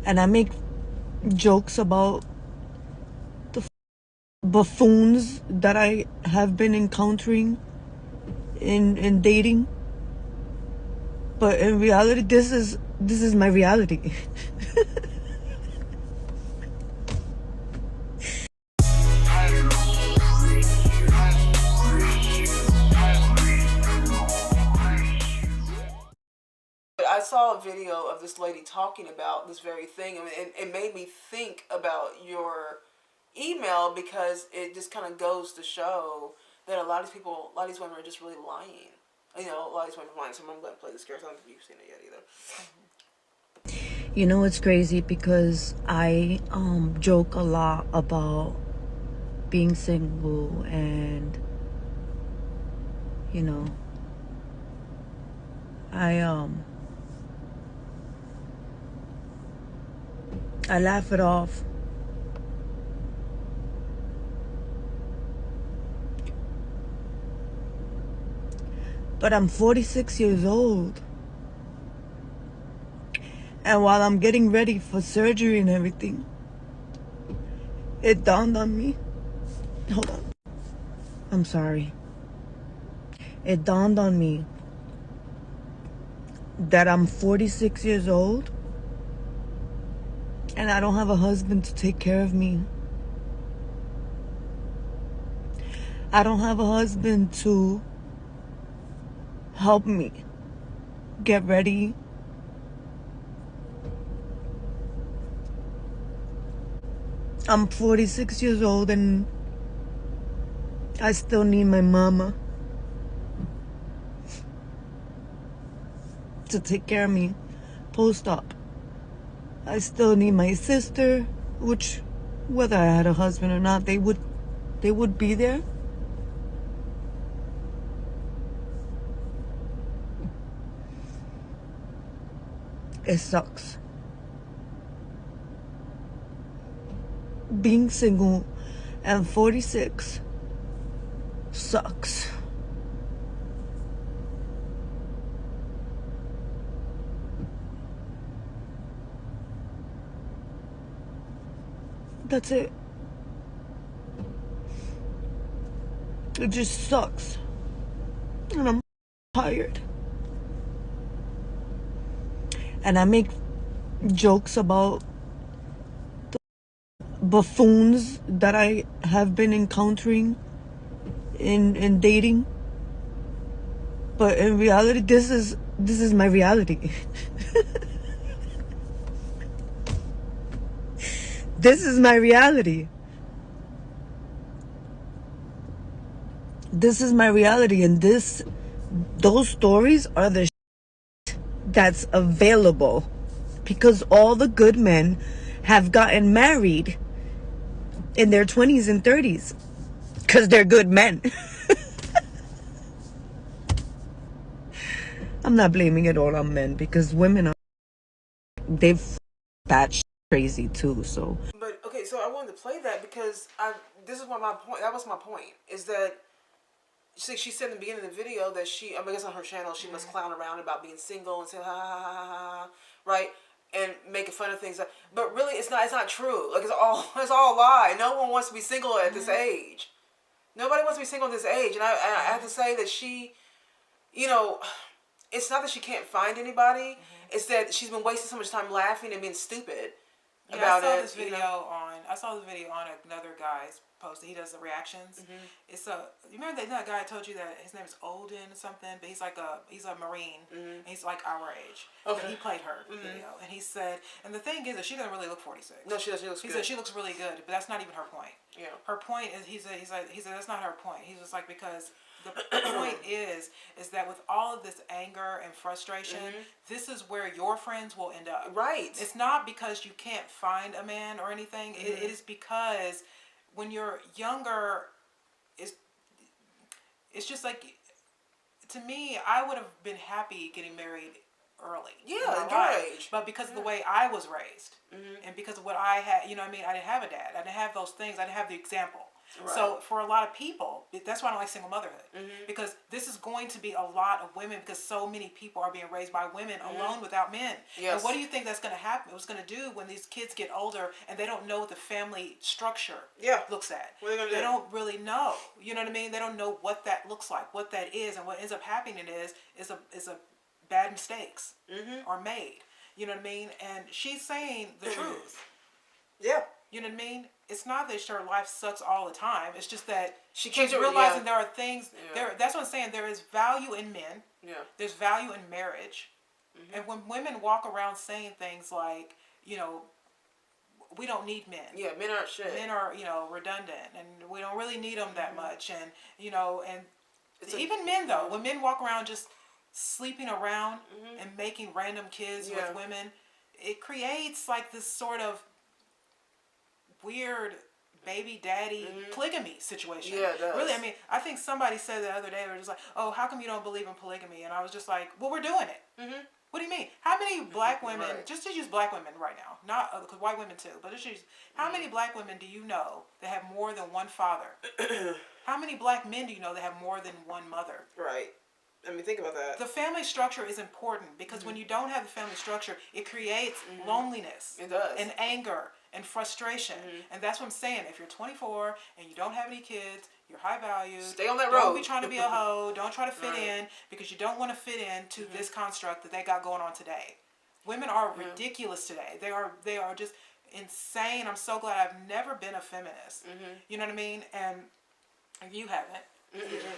and I make jokes about the buffoons that I have been encountering in dating. But in reality, this is my reality. I saw a video of this lady talking about this very thing, and it made me think about your email, because it just kind of goes to show that a lot of these women are just really lying. You know, a lot of these women are lying. So I'm going to play this character. I don't think you've seen it yet either. You know, it's crazy because I joke a lot about being single, and you know, I laugh it off. But I'm 46 years old. And while I'm getting ready for surgery and everything, it dawned on me. Hold on. I'm sorry. It dawned on me that I'm 46 years old and I don't have a husband to take care of me. I don't have a husband to help me get ready. I'm 46 years old and I still need my mama to take care of me post-op. I still need my sister, which, whether I had a husband or not, they would be there. It sucks. Being single and 46 sucks. That's it. It just sucks. And I'm tired. And I make jokes about the buffoons that I have been encountering in dating. But in reality, this is my reality. This is my reality. This is my reality, and those stories are the that's available, because all the good men have gotten married in their 20s and 30s because they're good men. I'm not blaming it all on men, because women they've batch crazy too. So, But okay, so I wanted to play that because this is what my point. That was my point. Is that she said in the beginning of the video that I guess on her channel she must clown around about being single and say ha ha ha ha ha, right, and making fun of things. But really, it's not true. Like it's all a lie. No one wants to be single at this age. Nobody wants to be single at this age. And I have to say that she, you know, it's not that she can't find anybody. It's that she's been wasting so much time laughing and being stupid about it. I saw this video on another guy's post. He does the reactions. It's you remember that guy I told you that his name is Olden or something, but he's a Marine. And he's like our age. Okay. And he played her video, and he said, and the thing is that she doesn't really look 46. No, she doesn't. She looks He good. said she looks really good, but that's not even her point. Yeah. Her point is he said that's not her point. He's just like, because the point is that with all of this anger and frustration, this is where your friends will end up. Right. It's not because you can't find a man or anything. It is because when you're younger, it's just like, to me, I would have been happy getting married early. Yeah, at your age. But because of the way I was raised, and because of what I had, I didn't have a dad. I didn't have those things. I didn't have the example. Right. So for a lot of people, that's why I don't like single motherhood, because this is going to be a lot of women, because so many people are being raised by women alone without men. Yes. And what do you think that's going to happen? What's going to do when these kids get older and they don't know what the family structure looks at? What are they going to do? They don't really know. You know what I mean? They don't know what that looks like, what that is, and what ends up happening is a bad mistakes are made. You know what I mean? And she's saying the truth. Yeah. You know what I mean? It's not that her life sucks all the time. It's just that she's keeps it- realizing yeah. there are things there. That's what I'm saying. There is value in men. Yeah. There's value in marriage. And when women walk around saying things like, you know, we don't need men. Yeah, men aren't shit. Men are, you know, redundant, and we don't really need them that much. And you know, and even men though, when men walk around just sleeping around and making random kids with women, it creates like this sort of weird baby daddy polygamy situation. Yeah, it does. Really, I mean, I think somebody said the other day, they were just like, oh, how come you don't believe in polygamy? And I was just like, well, we're doing it. What do you mean? How many black women, just to use black women right now, not because white women too, but just use, how many black women do you know that have more than one father? How many black men do you know that have more than one mother? Right. I mean, think about that. The family structure is important, because when you don't have the family structure, it creates loneliness. It does. And anger and frustration. And that's what I'm saying. If you're 24 and you don't have any kids, you're high value. Stay on that road. Don't be trying to be a hoe. Don't try to fit in, because you don't want to fit into this construct that they got going on today. Women are ridiculous today. They are just insane. I'm so glad I've never been a feminist. You know what I mean? And you haven't.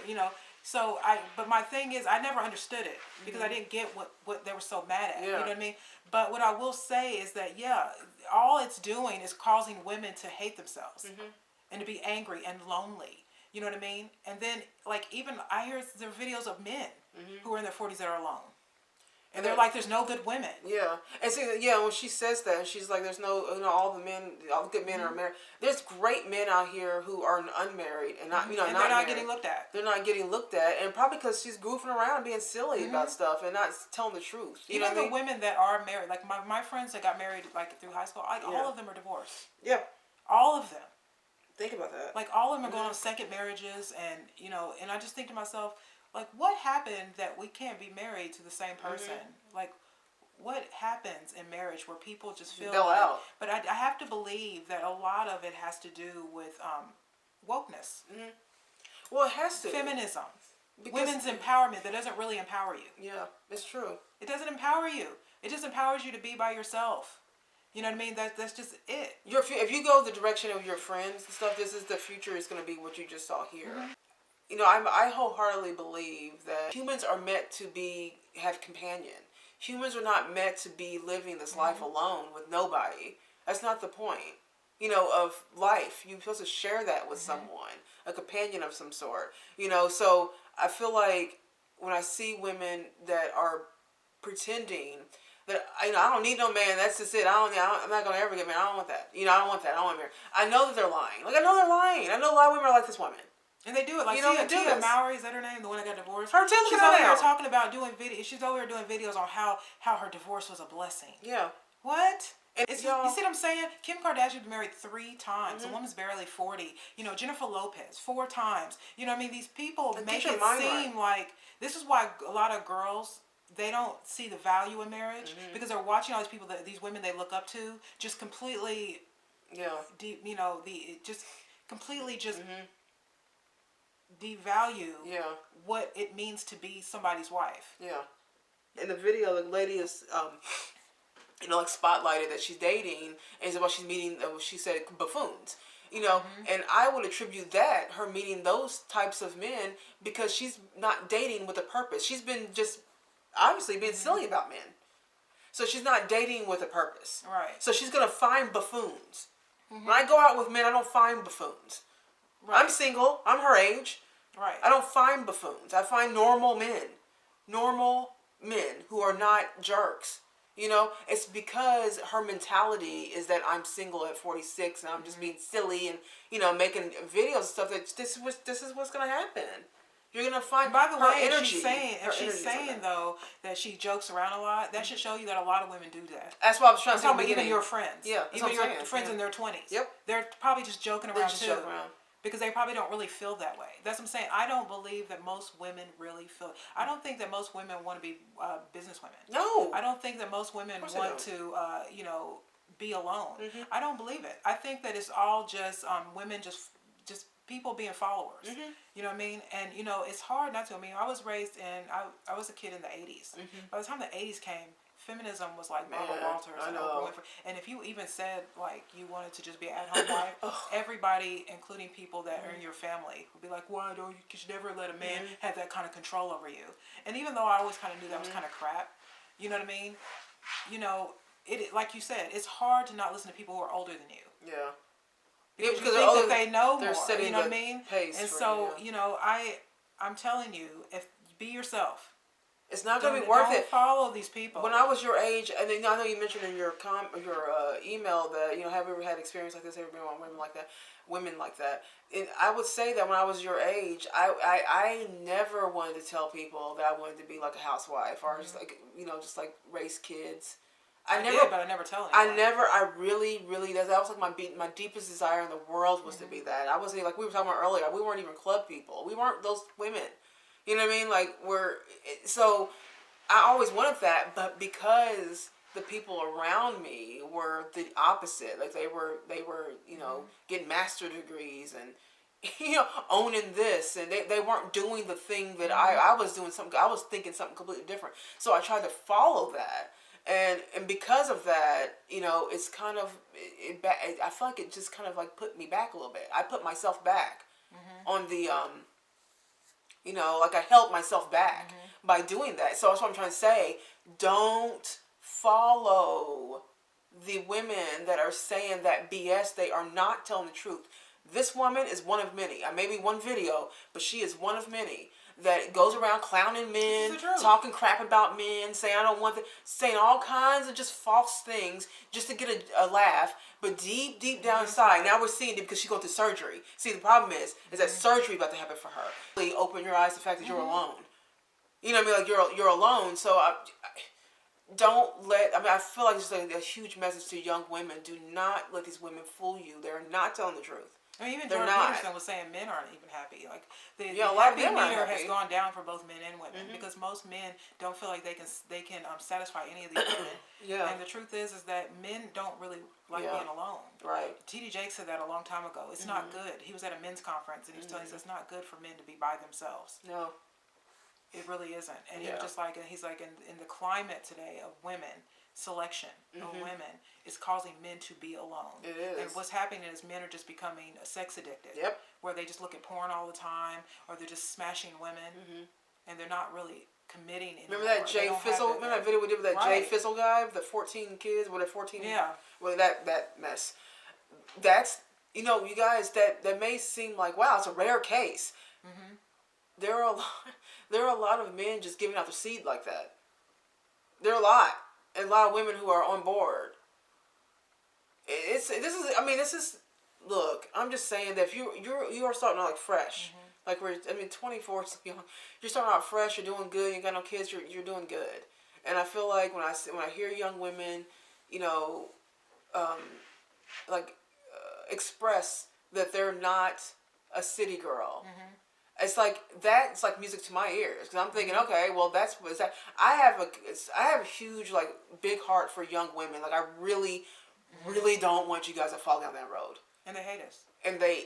You know. So but my thing is, I never understood it, because I didn't get what they were so mad at. You know what I mean? But what I will say is that, all it's doing is causing women to hate themselves and to be angry and lonely. You know what I mean? And then, like, even I hear there are videos of men who are in their 40s that are alone. And they're like, there's no good women. Yeah. And see, when she says that, she's like, there's no, all the good men are married. There's great men out here who are unmarried and not, And not they're not married. getting looked at. They're not getting looked at, and probably because she's goofing around, being silly about stuff, and not telling the truth. You Even know what the I mean? women that are married, like my friends that got married like through high school, like all of them are divorced. Yeah. All of them. Think about that. Like, all of them are going on second marriages, and, you know, and I just think to myself, like, what happened that we can't be married to the same person? Like, what happens in marriage where people just feel Bail out. But I have to believe that a lot of it has to do with wokeness. Well, it has to. Feminism. Because- Women's empowerment that doesn't really empower you. Yeah, it's true. It doesn't empower you. It just empowers you to be by yourself. You know what I mean? That's just it. If you go the direction of your friends and stuff, this is the future is going to be what you just saw here. You know, I wholeheartedly believe that humans are meant to have companion. Humans are not meant to be living this life alone with nobody. That's not the point, you know, of life. You're supposed to share that with someone, a companion of some sort, you know. So I feel like when I see women that are pretending that, you know, I don't need no man, that's just it, I'm not going to ever get married, I don't want that. You know, I don't want that, I don't want married. I know that they're lying. Like, I know they're lying. I know a lot of women are like this woman. And they do it. Like, You know, Tia, they do Tia this. Mowry, is that her name? The one that got divorced? Her too, look She's at her over here now. talking about doing videos. She's over here doing videos on how her divorce was a blessing. Yeah. What? And It's y'all- you see what I'm saying? Kim Kardashian's been married 3 times. The woman's barely 40. You know, Jennifer Lopez 4 times. You know what I mean? These people And make keep it your mind seem like, this is why a lot of girls, they don't see the value in marriage, because they're watching all these people, these women they look up to, just completely, you know, completely devalue what it means to be somebody's wife. Yeah. In the video, the lady is, you know, like spotlighted that she's dating, and it's about she's meeting, she said, buffoons. You know, and I would attribute that, her meeting those types of men, because she's not dating with a purpose. She's been just, obviously, being silly about men. So she's not dating with a purpose. Right. So she's going to find buffoons. When I go out with men, I don't find buffoons. Right. I'm single. I'm her age. Right. I don't find buffoons. I find normal men. Normal men who are not jerks. You know, it's because her mentality is that I'm single at 46 and I'm just being silly and, you know, making videos and stuff. That this is what's going to happen. You're going to find And by the her way, energy. she's saying though that she jokes around a lot, that should show you that a lot of women do that. That's what I was trying to say. I'm talking about even your friends. Yeah, that's even what I'm your saying. friends Yeah. in their 20s. Yep. They're probably just joking around just too. joking around. because they probably don't really feel that way. That's what I'm saying. I don't believe that most women really feel. I don't think that most women want to be business women. No. I don't think that most women want to, be alone. I don't believe it. I think that it's all just women, just people being followers. You know what I mean? And it's hard not to. I mean, I was raised in. I was a kid in the '80s. By the time the '80s came, feminism was like Barbara Walters and Oprah Winfrey. And if you even said like you wanted to just be an at-home wife, everybody, including people that are in your family, would be like, "Why don't you should never let a man have that kind of control over you?" And even though I always kind of knew that was kind of crap, you know what I mean? It like you said, it's hard to not listen to people who are older than you. Yeah. Because you think that they know more. You know what I mean? Pace and so I'm telling you, if be yourself. It's not going to be worth it. Don't follow these people. When I was your age, and then I know you mentioned in your email that have you ever had experience like this? Ever been around women like that? And I would say that when I was your age, I never wanted to tell people that I wanted to be like a housewife or just like raise kids. I did, but I never tell anyone. I really, that was like my deepest desire in the world was to be that. I wasn't like we were talking about earlier. We weren't even club people. We weren't those women. You know what I mean? Like so I always wanted that, but because the people around me were the opposite. Like they were getting master degrees and owning this, and they weren't doing the thing that I was doing. I was thinking something completely different. So I tried to follow that. And because of that, it's kind of I feel like it just kind of like put me back a little bit. I put myself back on the like I held myself back by doing that. So that's what I'm trying to say. Don't follow the women that are saying that BS. They are not telling the truth. This woman is one of many. I may be one video, but she is one of many that goes around clowning men, talking crap about men, saying I don't want the, saying all kinds of just false things just to get a laugh. But deep down inside, now we're seeing it because she's going through surgery. See, the problem is that surgery about to happen for her. Really open your eyes to the fact that you're alone. You know what I mean? Like you're alone. So don't let. I mean, I feel like it's like a huge message to young women. Do not let these women fool you. They're not telling the truth. I mean, even Jordan Peterson was saying men aren't even happy. Like the a lot happy of them meter happy. has gone down for both men and women because most men don't feel like they can satisfy any of these women. And the truth is that men don't really like being alone. Right. T.D. Jakes said that a long time ago. It's not good. He was at a men's conference and he was telling us it's not good for men to be by themselves. No. It really isn't. And he was just like, he's like in the climate today of women, selection of women is causing men to be alone. It is. And what's happening is men are just becoming sex addicted. Yep. Where they just look at porn all the time, or they're just smashing women, and they're not really committing anymore. Remember that Jay Fizzle? Remember that video we did with that Jay Fizzle guy with the 14 kids? With the 14? Yeah. Well, that mess. That's you guys that may seem like wow, it's a rare case. There are a lot of men just giving out their seed like that. There are a lot of women who are on board. This is look, I'm just saying that if you are starting out like fresh, like 24 is young. You're starting out fresh. You're doing good. You got no kids. You're doing good. And I feel like when I hear young women, express that they're not a city girl. It's like that's like music to my ears because I'm thinking, okay, well that's what is that. I have a huge like big heart for young women. Like I really don't want you guys to fall down that road. And they hate us. And they.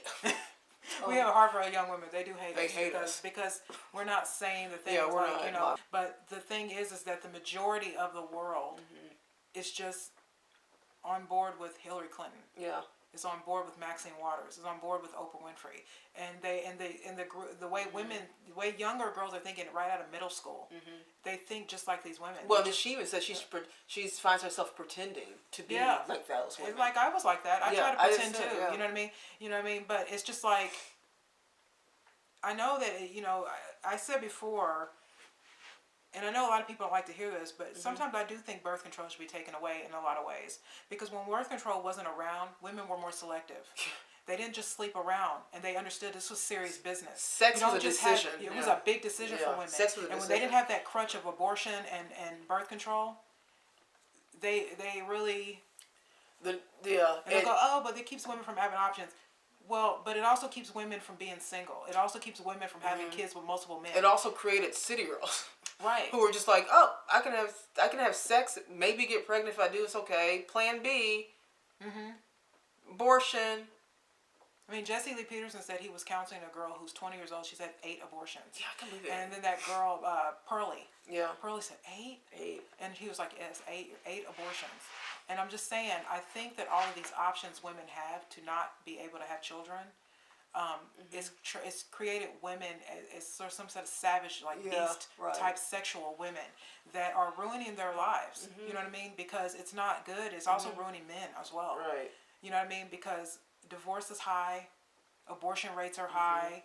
We have a heart for our young women. They do hate us. They hate us because we're not saying the things we're not. But the thing is that the majority of the world is just on board with Hillary Clinton. Yeah. Is on board with Maxine Waters. Is on board with Oprah Winfrey. And the way women, the way younger girls are thinking right out of middle school, they think just like these women. Well, she even says she finds herself pretending to be like those women. Like I was like that. I try to pretend too. Yeah. You know what I mean? You know what I mean? But it's just like I know that I said before. And I know a lot of people don't like to hear this, but sometimes I do think birth control should be taken away in a lot of ways. Because when birth control wasn't around, women were more selective. They didn't just sleep around, and they understood this was serious business. Sex was a decision. It was a big decision for women. Sex was a and when decision. they didn't have that crutch of abortion and birth control, they really... And they'll go, oh, but it keeps women from having options. Well, but it also keeps women from being single. It also keeps women from having kids with multiple men. It also created city girls. Right. Who were just like, oh, I can have sex, maybe get pregnant if I do. It's okay. Plan B. Abortion. I mean, Jesse Lee Peterson said he was counseling a girl who's 20 years old. She's had 8 abortions. Yeah, I can believe it. And then that girl, Pearlie. Yeah. Pearlie said 8? 8. And he was like, yes, 8 abortions. And I'm just saying, I think that all of these options women have to not be able to have children, it's created women as sort of some sort of savage, like beast type sexual women that are ruining their lives. You know what I mean? Because it's not good. It's also ruining men as well. Right. You know what I mean? Because divorce is high, abortion rates are high,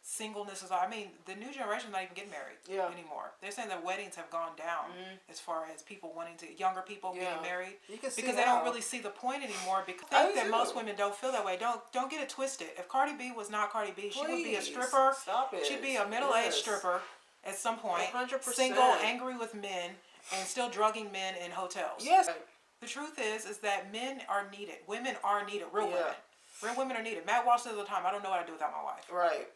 singleness is high. I mean, the new generation is not even getting married anymore. They're saying that weddings have gone down as far as people wanting to, younger people getting married. Because they don't really see the point anymore. Because I think that most women don't feel that way. Don't get it twisted. If Cardi B was not Cardi B, she would be a stripper. Stop it. She'd be a middle-aged stripper at some point. 100%. Single, angry with men, and still drugging men in hotels. Yes. The truth is that men are needed. Women are needed. Real women. Real women are needed. Matt Walsh says all the time, I don't know what I'd do without my wife. Right.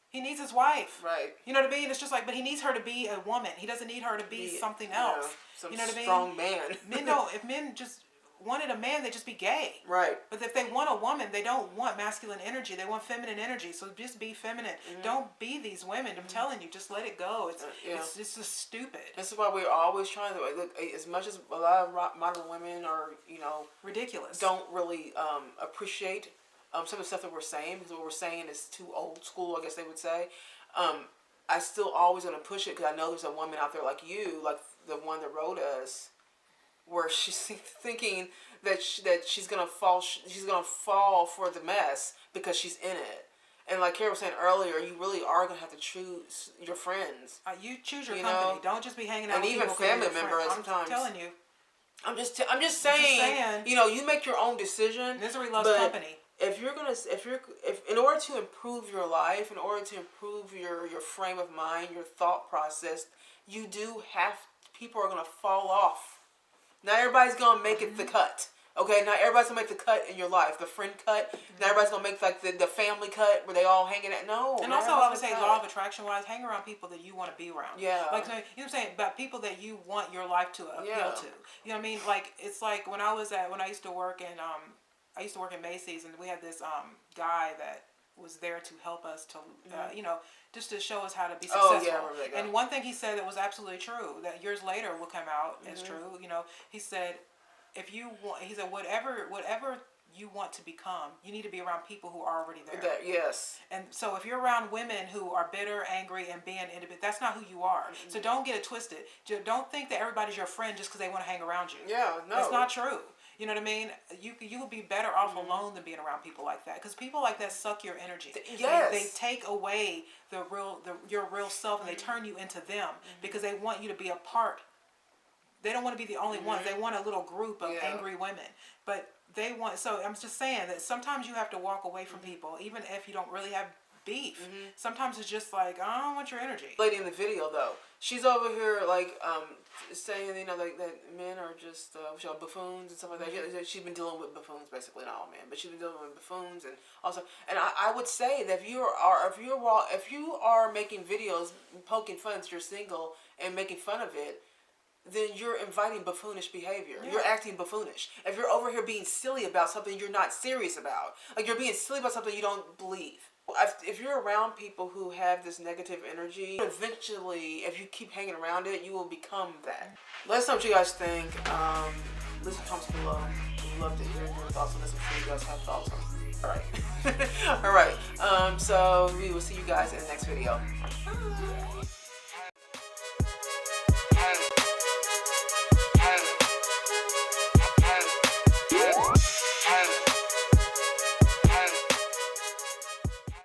He needs his wife. Right. You know what I mean? It's just like, but he needs her to be a woman. He doesn't need her to be something else. Some you know what I mean? Strong man. Men don't. If men just wanted a man, they'd just be gay. Right. But if they want a woman, they don't want masculine energy. They want feminine energy. So just be feminine. Don't be these women. I'm telling you, just let it go. It's just stupid. This is why we're always trying to look. As much as a lot of modern women are, ridiculous. Don't really appreciate some of the stuff that we're saying, because what we're saying is too old school, I guess they would say. I still always want to push it, because I know there's a woman out there like you, like the one that wrote us, where she's thinking that she's gonna fall for the mess because she's in it. And like Kara was saying earlier, you really are gonna have to choose your friends. You choose your company. Don't just be hanging out. And with even people family members. I'm Sometimes telling you. I'm just saying. You make your own decision. Misery loves company. If in order to improve your life, in order to improve your frame of mind, your thought process, you do have, people are gonna fall off. Not everybody's gonna make it the cut. Okay, not everybody's gonna make the cut in your life, the friend cut. Not everybody's gonna make like the family cut where they all hanging out. No. And also, I would say law of attraction wise, hang around people that you want to be around. Yeah. Like, you know what I'm saying, about people that you want your life to appeal to. You know what I mean? Like, it's like when I used to work in Macy's, and we had this guy that was there to help us to just to show us how to be successful. Oh, yeah, I remember that guy. And one thing he said that was absolutely true, that years later will come out as true. He said, whatever you want to become, you need to be around people who are already there. Yes. And so if you're around women who are bitter, angry, and being independent, that's not who you are. So don't get it twisted. Don't think that everybody's your friend just because they want to hang around you. Yeah, no. That's not true. You know what I mean? You will be better off alone than being around people like that, because people like that suck your energy. Yes. They take away your real self, and they turn you into them because they want you to be a part. They don't want to be the only ones. They want a little group of angry women. But they want, so I'm just saying that sometimes you have to walk away from people, even if you don't really have beef. Sometimes it's just like, I don't want your energy. Lady in the video though, she's over here like saying like that men are just buffoons and stuff like that. She's been dealing with buffoons basically, not all men, but she's been dealing with buffoons. And also, and I would say that if you are making videos poking fun that you're single and making fun of it, then you're inviting buffoonish behavior. Yeah. You're acting buffoonish. If you're over here being silly about something you're not serious about, like you're being silly about something you don't believe. If you're around people who have this negative energy, eventually, if you keep hanging around it, you will become that. Let us know what you guys think. Leave some comments below. We'd love to hear your thoughts on this. I'm sure you guys have thoughts on it. Alright. Alright. So we will see you guys in the next video. Bye.